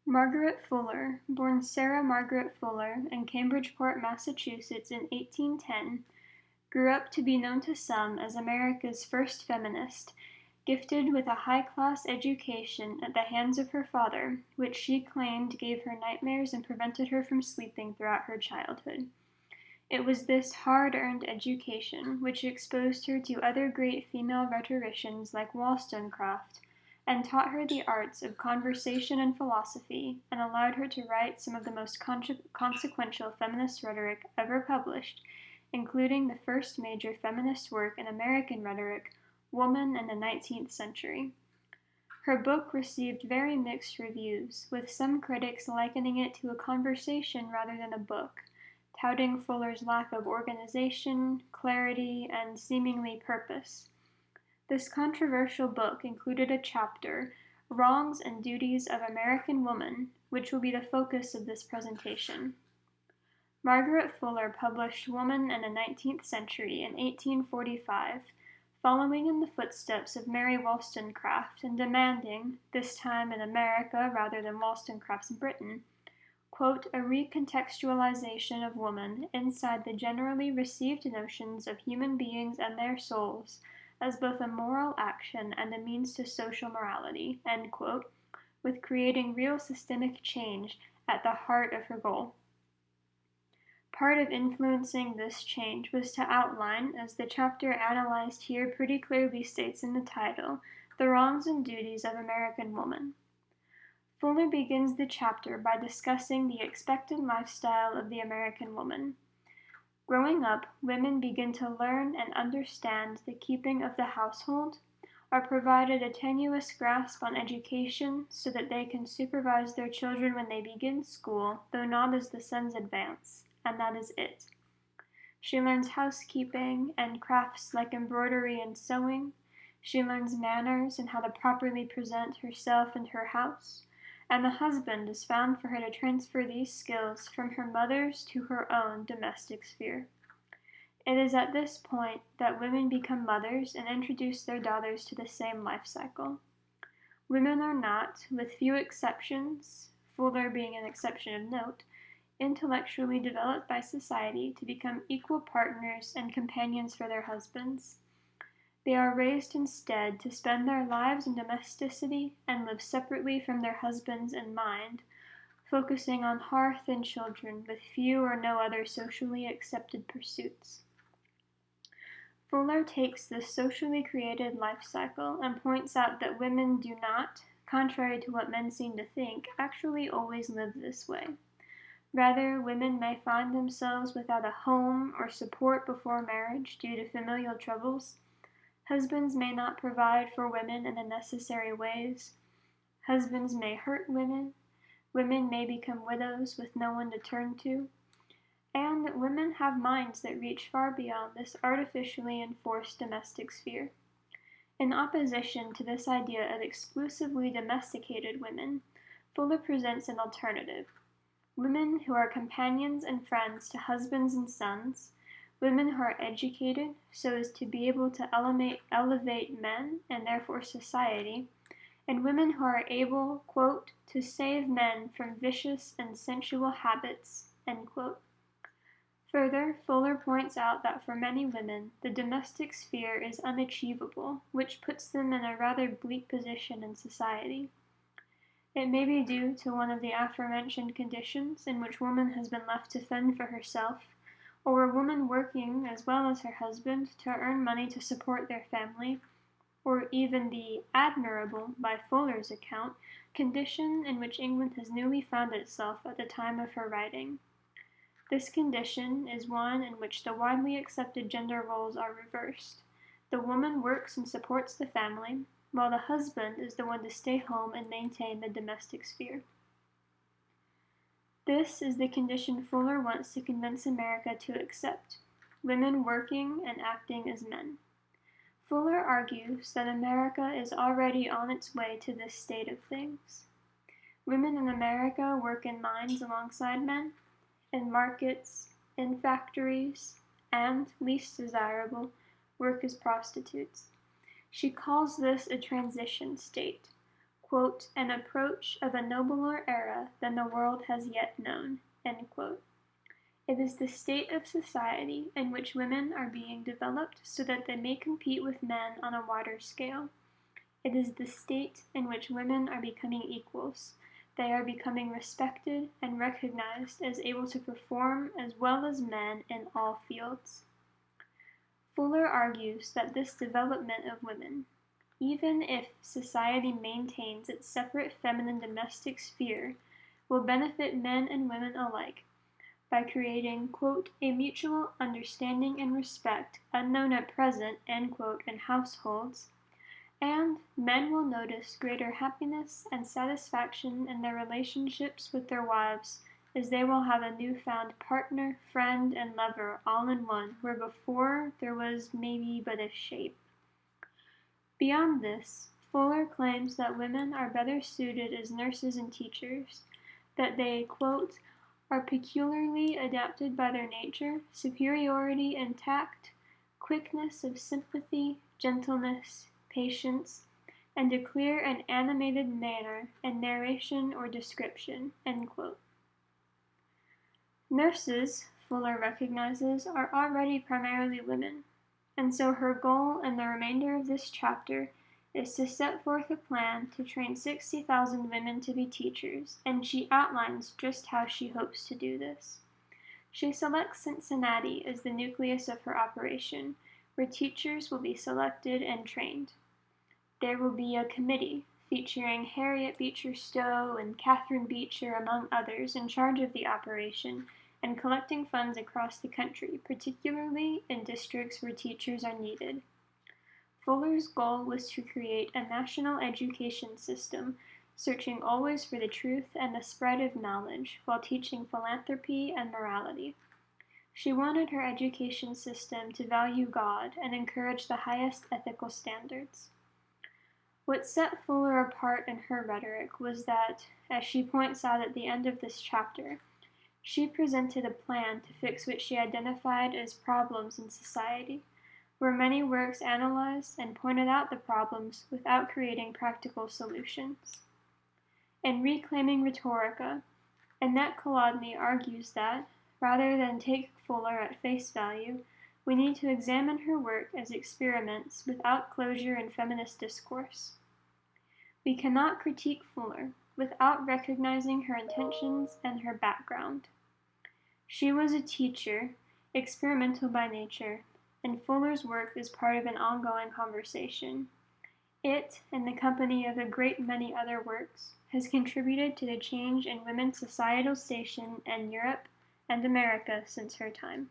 Margaret Fuller, born Sarah Margaret Fuller in Cambridgeport, Massachusetts in 1810, grew up to be known to some as America's first feminist, gifted with a high-class education at the hands of her father, which she claimed gave her nightmares and prevented her from sleeping throughout her childhood. It was this hard-earned education which exposed her to other great female rhetoricians like Wollstonecraft, and taught her the arts of conversation and philosophy, and allowed her to write some of the most consequential feminist rhetoric ever published, including the first major feminist work in American rhetoric, Woman in the 19th Century. Her book received very mixed reviews, with some critics likening it to a conversation rather than a book, touting Fuller's lack of organization, clarity, and seemingly purpose. This controversial book included a chapter, Wrongs and Duties of American Woman, which will be the focus of this presentation. Margaret Fuller published Woman in the 19th Century in 1845, following in the footsteps of Mary Wollstonecraft and demanding, this time in America rather than Wollstonecraft's Britain, quote, a recontextualization of woman inside the generally received notions of human beings and their souls, as both a moral action and a means to social morality, end quote, with creating real systemic change at the heart of her goal. Part of influencing this change was to outline, as the chapter analyzed here pretty clearly states in the title, the wrongs and duties of American woman. Fuller begins the chapter by discussing the expected lifestyle of the American woman. Growing up, women begin to learn and understand the keeping of the household, are provided a tenuous grasp on education so that they can supervise their children when they begin school, though not as the sons advance, and that is it. She learns housekeeping and crafts like embroidery and sewing. She learns manners and how to properly present herself and her house, and the husband is found for her to transfer these skills from her mother's to her own domestic sphere. It is at this point that women become mothers and introduce their daughters to the same life cycle. Women are not, with few exceptions, Fuller being an exception of note, intellectually developed by society to become equal partners and companions for their husbands. They are raised instead to spend their lives in domesticity and live separately from their husbands in mind, focusing on hearth and children with few or no other socially accepted pursuits. Fuller takes this socially created life cycle and points out that women do not, contrary to what men seem to think, actually always live this way. Rather, women may find themselves without a home or support before marriage due to familial troubles. Husbands may not provide for women in the necessary ways. Husbands may hurt women. Women may become widows with no one to turn to. And women have minds that reach far beyond this artificially enforced domestic sphere. In opposition to this idea of exclusively domesticated women, Fuller presents an alternative. Women who are companions and friends to husbands and sons, women who are educated so as to be able to elevate men and therefore society, and women who are able, quote, to save men from vicious and sensual habits, end quote. Further, Fuller points out that for many women, the domestic sphere is unachievable, which puts them in a rather bleak position in society. It may be due to one of the aforementioned conditions in which woman has been left to fend for herself, or a woman working as well as her husband to earn money to support their family, or even the admirable, by Fuller's account, condition in which England has newly found itself at the time of her writing. This condition is one in which the widely accepted gender roles are reversed. The woman works and supports the family, while the husband is the one to stay home and maintain the domestic sphere. This is the condition Fuller wants to convince America to accept, women working and acting as men. Fuller argues that America is already on its way to this state of things. Women in America work in mines alongside men, in markets, in factories, and, least desirable, work as prostitutes. She calls this a transition state. quote, an approach of a nobler era than the world has yet known, end quote. It is the state of society in which women are being developed so that they may compete with men on a wider scale. It is the state in which women are becoming equals. They are becoming respected and recognized as able to perform as well as men in all fields. Fuller argues that this development of women, even if society maintains its separate feminine domestic sphere, will benefit men and women alike by creating, quote, a mutual understanding and respect unknown at present, end quote, in households, and men will notice greater happiness and satisfaction in their relationships with their wives, as they will have a newfound partner, friend, and lover all in one, where before there was maybe but a shape. Beyond this, Fuller claims that women are better suited as nurses and teachers, that they, quote, are peculiarly adapted by their nature, superiority in tact, quickness of sympathy, gentleness, patience, and a clear and animated manner in narration or description, end quote. Nurses, Fuller recognizes, are already primarily women, and so her goal in the remainder of this chapter is to set forth a plan to train 60,000 women to be teachers, and she outlines just how she hopes to do this. She selects Cincinnati as the nucleus of her operation, where teachers will be selected and trained. There will be a committee featuring Harriet Beecher Stowe and Catherine Beecher, among others, in charge of the operation and collecting funds across the country, particularly in districts where teachers are needed. Fuller's goal was to create a national education system, searching always for the truth and the spread of knowledge, while teaching philanthropy and morality. She wanted her education system to value God and encourage the highest ethical standards. What set Fuller apart in her rhetoric was that, as she points out at the end of this chapter, she presented a plan to fix what she identified as problems in society, where many works analyzed and pointed out the problems without creating practical solutions. In Reclaiming Rhetorica, Annette Kolodny argues that, rather than take Fuller at face value, we need to examine her work as experiments without closure in feminist discourse. We cannot critique Fuller without recognizing her intentions and her background. She was a teacher, experimental by nature, and Fuller's work is part of an ongoing conversation. It, in the company of a great many other works, has contributed to the change in women's societal station in Europe and America since her time.